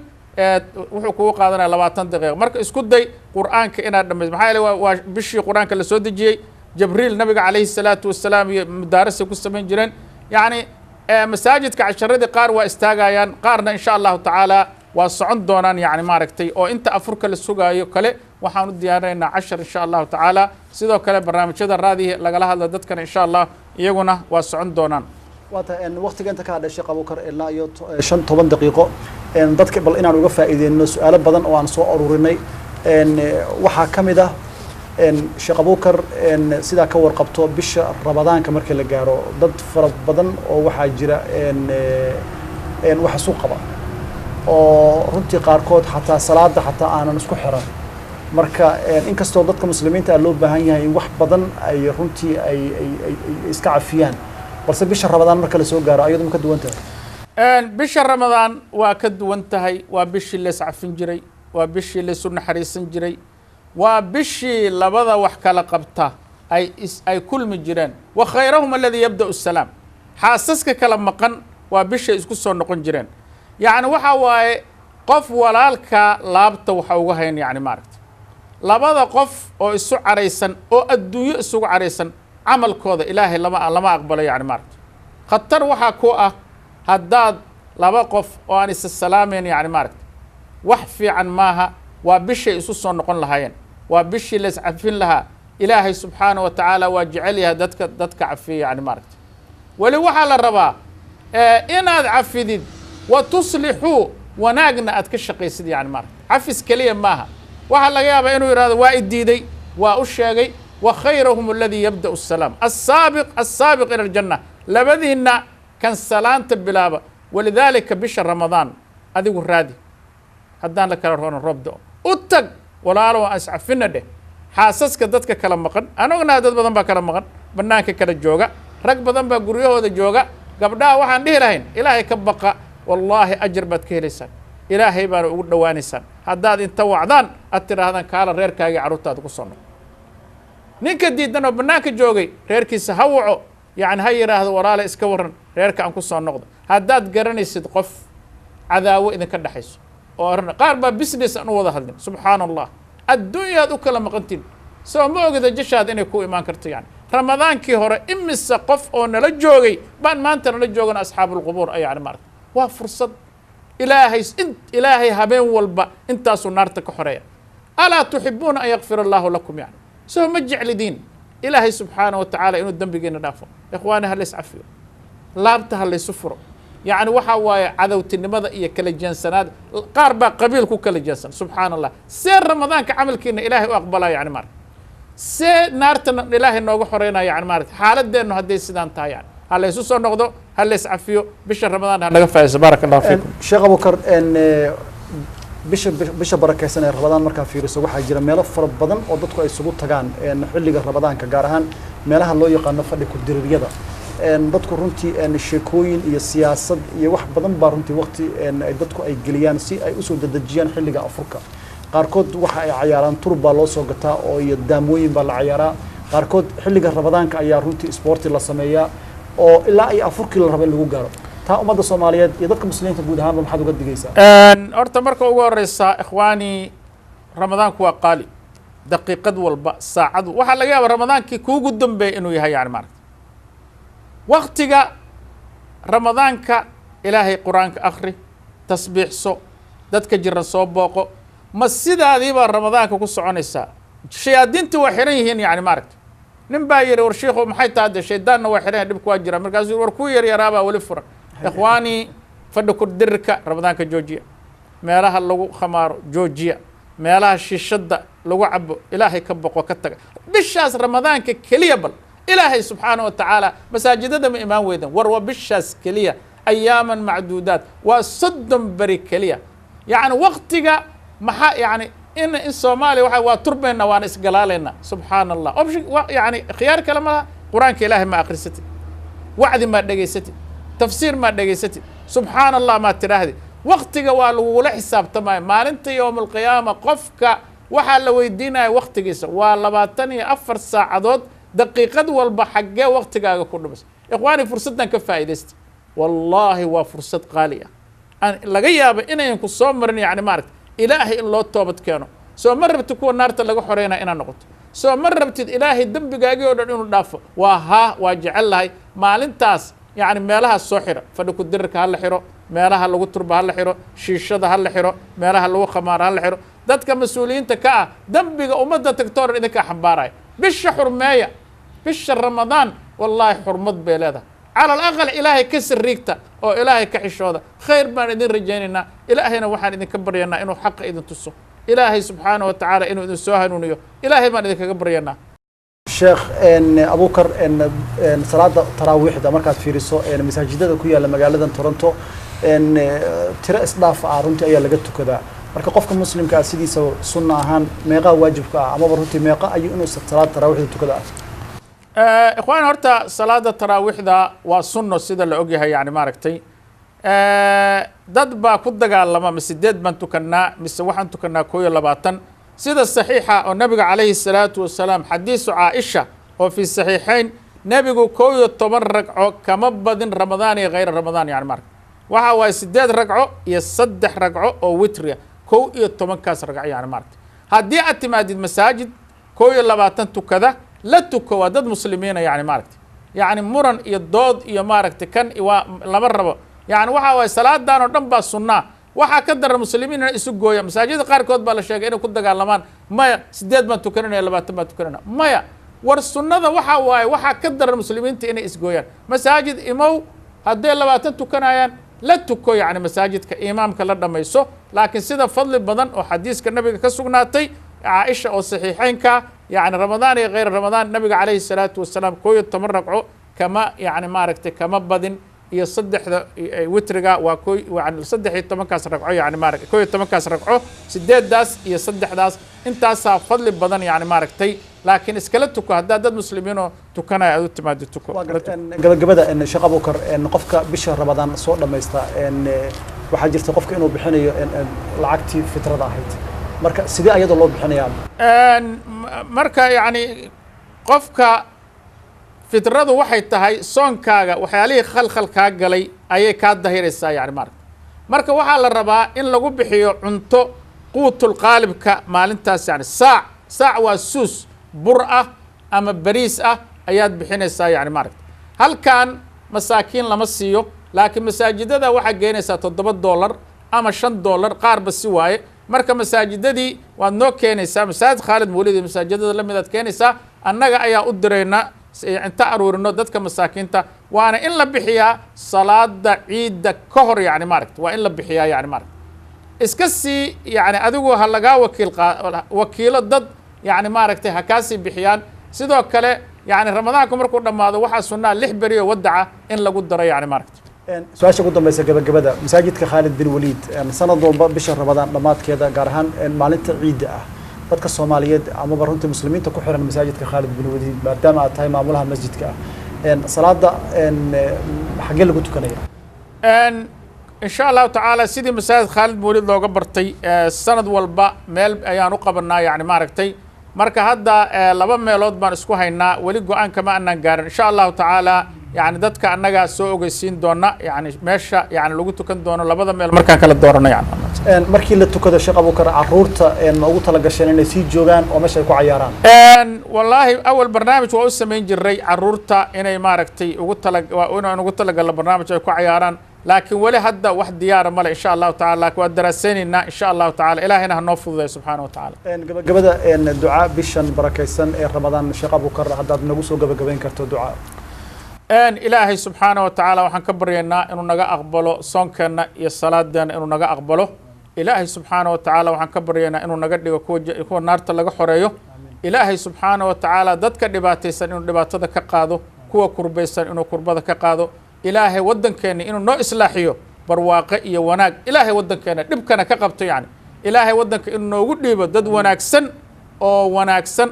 wuxuu kugu qaadanaya 20 daqiiqo marka isku day qur'aanka inaad dhamayso maxaa yeele waa bishii qur'aanka la soo dejiyey jibriil nabiga calayhi salaatu wasalaam iyo mudaarasay ku samayn jireen yani masaajidka casharadii qaar waa istaagayaan qaarna insha allahu tacaala waa socon doonaan yani maaragtay oo inta afurka la sugaayo kale waxaan u diyaarinaynaa cashar insha allahu tacaala sidoo kale barnaamijyada raadihi lagala hadla dadkana insha allah iyaguna waa socon doonaan waata waqtiga inta ka hadhay sheekh abubakar ilaa iyo 15 daqiiqo dadka bal inaan uga faa'iideyno su'aalo badan oo aan soo aruurinay waxaa ka mid ah sheekh abubakar sidaa ka warqabto bisha rabadaanka marka la gaaro dad fara badan oo waxaa jira waxa suuq qaba oo runtii qaarkood xataa salaada xataa aanan isku xiran marka inkastoo dadka muslimiinta loo baahan yahay in wax badan ay runtii ay iska cafiyaan balse bisha ramadaan marka la soo gaaro ayadu ma ka duwan tahay bisha ramadaan waa ka duwan tahay waa bishii la iscafin jiray waa bishii la isu naxariisan jiray waa bishii labada wax kala qabta ay kulmi jireen wa khayrahum alladii yabda'u salaam xaasaska kala maqan waa bishay isku soo noqon jireen yani waxa waaye qof walaalka laabta waxa uga hayn yani maaragtay labada qof oo isu caraysan oo adduunyo isugu caraysan camalkooda ilaahay lama aqbalo yani maaragtay khatar waxaa ku ah haddaad laba qof oo aan isa salaamayn yani maaragtay wax fiican maaha waa bishay isu soo noqon lahaayeen waa bishii la iscafin lahaa ilaahay subxaana wa tacaala waa jecel yahay dadka cafiya yani maaragtay weli waxaa la rabaa inaad cafidid wa tuslixuu wanaagna aad ka shaqaysid yani maaragtay cafis keliya maaha waxaa laga yaabaa inuu yidhahdo waa i diiday waa u sheegay wa khayrahum alladii yabda'u asalaam assaabiq ila aljanna labadiinna kan salaanta bilaaba walidaalika bisha ramadaan adigu raadi haddaan la kala roona roob da'o u tag walaalo aan iscafina dheh xaasaska dadka kala maqan anaguna dad badan baa kala maqan banaanka kala jooga rag badan baa guryahooda jooga gabdhaha waxaan dhihi lahayn ilaahay ka baqa wallaahi ajar baad ka helaysaan ilaahay baana ugu dhowaanaysaan haddaad inta wacdaan aad tidhaahdaan kaala reerkaagii carruurtaada ku soo noqo ninka diidan oo bannaanka joogay reerkiisa ha waco yani ha yidhaahdo walaale iska warran reerka aan ku soo noqdo haddaad garanaysid qof cadaawo idinka dhexayso oo arrin qaar baa business aan u wada hadlin subxaana allah adduunyaad u kala maqantiin soo ma ogida jashaad inay ku imaan karto yani ramadaankii hore imise qof oo nala joogay baan maanta nala joogana asxaabulqubuur yani maaragta waa fursad ilaahay habeen walba intaasuu naarta ka xoreeya alaa tuxibuuna an yakfir allaahu lakum yani soo ma jeclidiin ilaahay subxaana wa tacaala inuu dembigiina dhaafo ikhwaani ha lays cafiyo laabta ha laysu furo يعني waxa waaye cadawtinimada iyo kala jeensanaad qaar baa qabiil ku kala jeensan subxaanallah see ramadaanka camalkiina ilaahay u aqbalaya yani maaragta see naartana ilaahay nooga xoreynaya yani maaragta xaaladeennu hadday sidaan tahay yani ha laysu soo noqdo ha lays cafiyo bisha ramadaan ha naga faa'iiso baaraka allahu fiikum sheekh abubakar bisha barakaysan ee ramadaan markaa fiiriso waxaa jira meelo fara badan oo dadku ay isugu tagaan xilliga ramadaanka gaar ahaan meelaha loo yaqaano fadhi ku diriiryada dadku runtii sheekooyin iyo siyaasad iyo wax badan baa runtii waqti ay dadku ay geliyaan si ay usoo dadejiyaan xilliga afurka qaarkood waxa ay cayaaraan turub baa loo soo gataa oo iyo daamooyin baa la cayaaraa qaarkood xilliga ramadaanka ayaa runtii isboorti la sameeyaa oo ilaa ay afurkii la rabo in lagu gaaro taa ummadda Soomaaliyeed iyo dadka muslimiinta guud ahaan maxaad uga digaysaa horta marka ugu horeysa ikhwaani ramadaanku waa qaali daqiiqad walba saacad waxa laga yaabaa ramadaankii kuugu dambeeyay inuu yahay yani maaragtay waqtiga ramadaanka ilaahay quraanka akhri tasbiixso dadka jiran soo booqo ma sidaadiiba ramadaanka ku soconaysaa shayaadiintu waa xiran yihiin yani maaragtay nin baa yiri war sheekhu maxay tahay shaydaanna waa xiran dhibku waa jira markaasuu war ku yaraaba wali furan ikhwaani fadhi ku dirka ramadaanka joojiya meelaha lagu khamaaro joojiya meelaha shishada lagu cabo ilaahay ka boqo ka taga bishaas ramadaanka kaliya bal ilaahay subxaanahu wa tacaala masaajidada ma imaan weydan war waa bishaas kaliya ayaaman macduudaat waa 30 bari kaliya yani waqtiga maxaa yani in Soomaaliya waxa waa turbayna waan isgalaalayna subxaanallah yani khiyaar kale ma quraanka ilaahay ma akhrisatid wacdi ma dhageysatid tafsiir ma dhageysatid subxaanallah ma tiraahdi waqtiga waa lagu la xisaabtamay maalinta yawmul qiyaama qofka waxa la weydiinaya waqtigiisa waa 24 saacadood daqiiqad walba xagee waqtigaaga ku dhumis ikhwaani fursadan ka faa'iideysta wallahi waa fursad qaali ah aan laga yaabo inay ku soo marin yani maaragtay ilaahay in loo toobad keeno soo ma rabtid kuwa naarta laga xoreynaa inaad noqoto soo ma rabtid ilaahay dembigaagii oo dhan inuu dhaafo waa jecel lahay maalintaas yani meelaha soo xira fadhi ku dirirka ha la xiro meelaha lagu turba ha la xiro shiishada ha la xiro meelaha lagu khamaar ha la xiro dadka mas-uuliyiinta ka ah dembiga ummadda tagtoor idinka xambaaraya bisha xurmeeya bisha ramadaan wallahi xurmad bay leedahay على الأقل إلهي كسر ريكتا أو إلهي كحشودا خير ما إذن رجينا إلهينا وحنا إذن كبرينا إنه حق إذن تسو إلهي سبحانه وتعالى إنه إذن سوهنونيو إلهي ما إذن كبرينا الشيخ إن أبو بكر إن صلاة تراويح ده مركز في رسو إن مساجد ده كويا لما قال لنا تورنتو إن ترى إصلاف عارنتي أيها لقيته كذا marka qofka muslimka ah sidiisa sunna ahaan meeqa waajibka ah ama runtii meeqa ayuu inuu salaad taraawix tukada ikhwaan horta salaada taraawixda waa sunno sida la og yahay yani maaragtay dad baa ku dagaalama mise 8 baan tukanaa mise waxaan tukanaa 22 sida saxiixa oo nabiga calayhi salaatu wasalaam xadiisu caaisha oo fi saxiixayn nabigu 12 ragco kama badin ramadaan iyo غير ramadaan yani maaragtay waxa waa 8 ragco iyo 3 ragco oo witriya 12 kaas ragco yani maaragtay haddii aad timaadid masaajid 22 tukada لا تكو ودد مسلمين يعني ماركتي يعني مرن يضاد يا ماركتي كان لما ربا يعني waxa way salaadaan oo dhan ba sunnah waxa ka dar muslimiin inay isu gooyaan masaajid qaar kood baa la sheegay inay ku dagaalamaan maya 8 baan tukanay 20 baan tukanay maya war sunnada waxa ka dar muslimiinta inay is gooyaan masaajid imow haday 20 tukanayaan la tuko yani masaajidka imaamka la dhamayso laakiin sida fadli badan oo xadiiska nabiga ka sugnaatay عائشة أو صحيحين يعني رمضان غير رمضان النبي عليه الصلاة والسلام كوي تمرقعوا كما يعني ماركت كما بدن يصدح وترجع وكوي وعن صدح يتمكس رقعوا يعني مارك كوي تمكس رقعوا سداد داس يصدح داس انت صار فضل بدن يعني ماركتي لكن اسكلتك هذا مسلمين تكنا يعود تمادتك قبل ان شيخ ابو بكر ان قفك بشهر رمضان سو دميستا ان waxa jirta qofka inuu bixinayo lacagtii fitrada ahayd marka sidee ayada loo bixinayaa marka yani qofka fitradu waxay tahay soonkaaga waxyaalihii khalkhal kaa galay ayay kaa dahiraysaa yani marka waxaa la rabaa in lagu bixiyo cunto quutul qaalibka maalintaas yani saac waa suus bur ah ama bariis ah ayaad bixinaysaa yani halkan masaakiin lama siiyo laakiin masaajidada waxaa geenaysaa $7 ama $5 qaarba si waaye marka masaajidadii waad noo keenaysaa masaajid Khalid Mawlid masaajidada la mid aad keenaysaa annaga ayaa u dirayna inta aruurino dadka masaakiinta waana in la bixiyaa salaada ciida ka hor yani waa in la bixiyaa yani iska sii yani adigu ha laga wakiilo dad yani ha kaasi bixiyaan sidoo kale يعني رمضان كمر كنا ما ذا واحد سنة لح بريه ودعة إن لقود درا يعني ماركت. سؤال شو قدام بس جبا مساجد كخالد بن وليد سنة ضرب بشهر رمضان لمات كذا قرهان مالنت عيد dadka Soomaaliyeed ama barunta muslimiinta ku xiran masaajidka Khalid bin Waliid maadaama aad tahay maamulaha masjidka salaada xagee lagu tukanaya إن شاء الله تعالى سيدي مساجد خالد مولد لو قبرتي سند والبا ميل أيان قبرنا يعني ماركتي مركا هذا لبا ميلود بان اسكو هينا ولي قوان كما أننا قارن إن شاء الله تعالى يعني دادك أننا سوء قيسين دونا يعني ماشا يعني لو قلتو كان دونا لبا ميل مركا كلا دورنا يعني markii la tukado Sheekh Abuukar caruurta ma ugu tala gasheen inay sii joogaan oo meesha ay ku ciyaaraan wallahi awal barnaamij waa u sameyn jiray caruurta inay maaragtay ugu tala gal barnaamij ay ku ciyaaraan laakiin wali hadda wax diyaar ma leh insha Allah taala waa daraasaynina insha Allah taala ilaahina ha noo fududeeyo subhanahu wa taala gabagabada ducaa bishan barakaysan ee Ramadaan Sheekh Abuukar hadaad nagu soo gabagabayn karto ducaa ilaahay subhanahu wa taala waxaan ka baryaynaa inuu naga aqbalo soonkeena iyo salaadeena inuu naga aqbalo ilaahay subhanahu wa taala waxaan ka baryaynaa inuu naga dhigo kuwa naarta laga xoreeyo ilaahay subhanahu wa taala dadka dhibaataysan inuu dhibaatada ka qaado kuwa kurbaysan inuu kurbada ka qaado ilaahay wadankeena inuu noo islaaxiyo barwaaqo iyo wanaag ilaahay wadankeena dhibkana ka qabto yani ilaahay wadanka inuu noogu dhiibo dad wanaagsan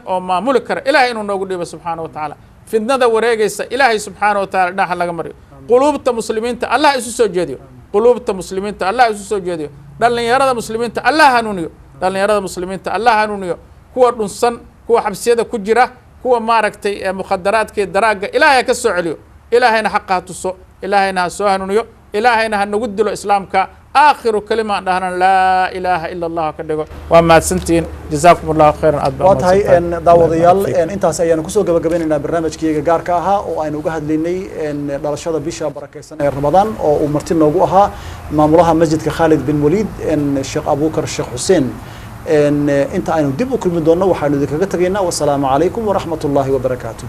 oo maamuli kara ilaahay inuu noogu dhiibo subhanahu wa taala fidnada wareegaysa ilaahay subhanahu wa taala dhax laga mariyo quluubta muslimiinta Allah isu soo jeediyo quluubta muslimiinta Allah isu soo jeediyo dhalinyarada muslimiinta Allah hanuuniyo dhalinyarada muslimiinta Allah hanuuniyo kuwa dhunsan kuwa xabsiyada ku jira kuwa maaragtay mukhadaraadka daraaga ilaahay ka soo celiyo ilaahayna xaqaa tuso ilaahayna ha soo hanuuniyo ilaahayna ha nagu dilo islaamka آخر كلمة أنها لا إله إلا الله كدقو وما سنتين جزاكم الله خيرا أدبا واتهاي إن داوديال إن أنت سأيان كسو قبقبيننا برنامج كي جاركاها وأين وجهد لني إن درشة بيشة بركة سنة رمضان ومرتين نوجوها معمولها مسجد كخالد بن وليد إن الشيخ أبوكر الشيخ حسين إن أنت أين دبوا كل من دونه وحنا ذكرت والسلام عليكم ورحمة الله وبركاته.